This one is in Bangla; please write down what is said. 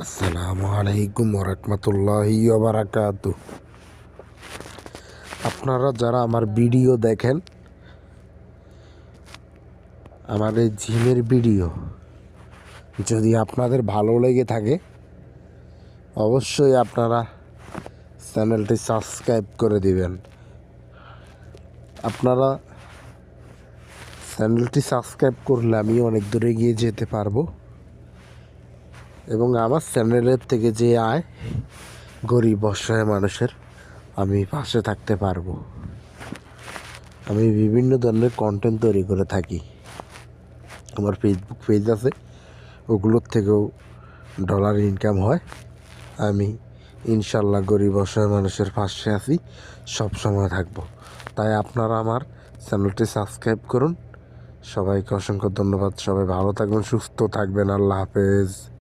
আসসালামু আলাইকুম ওরহমতুল্লাহি ওবারাকাতু। আপনারা যারা আমার ভিডিও দেখেন, আমার এই জিমের ভিডিও যদি আপনাদের ভালো লেগে থাকে, অবশ্যই আপনারা চ্যানেলটি সাবস্ক্রাইব করে দিবেন। আপনারা চ্যানেলটি সাবস্ক্রাইব করলে আমি অনেক দূরে গিয়ে যেতে পারবো এবং আমার চ্যানেলের থেকে যে আয় গরিব অসহায় মানুষের আমি পাশে থাকতে পারবো। আমি বিভিন্ন ধরনের কন্টেন্ট তৈরি করে থাকি। আমার ফেসবুক পেজ আছে, ওগুলোর থেকেও ডলার ইনকাম হয়। আমি ইনশাল্লাহ গরিব অসহায় মানুষের পাশে আছি, সব সময় থাকবো। তাই আপনারা আমার চ্যানেলটি সাবস্ক্রাইব করুন। সবাইকে অসংখ্য ধন্যবাদ। সবাই ভালো থাকবেন, সুস্থ থাকবেন। আল্লাহ হাফেজ।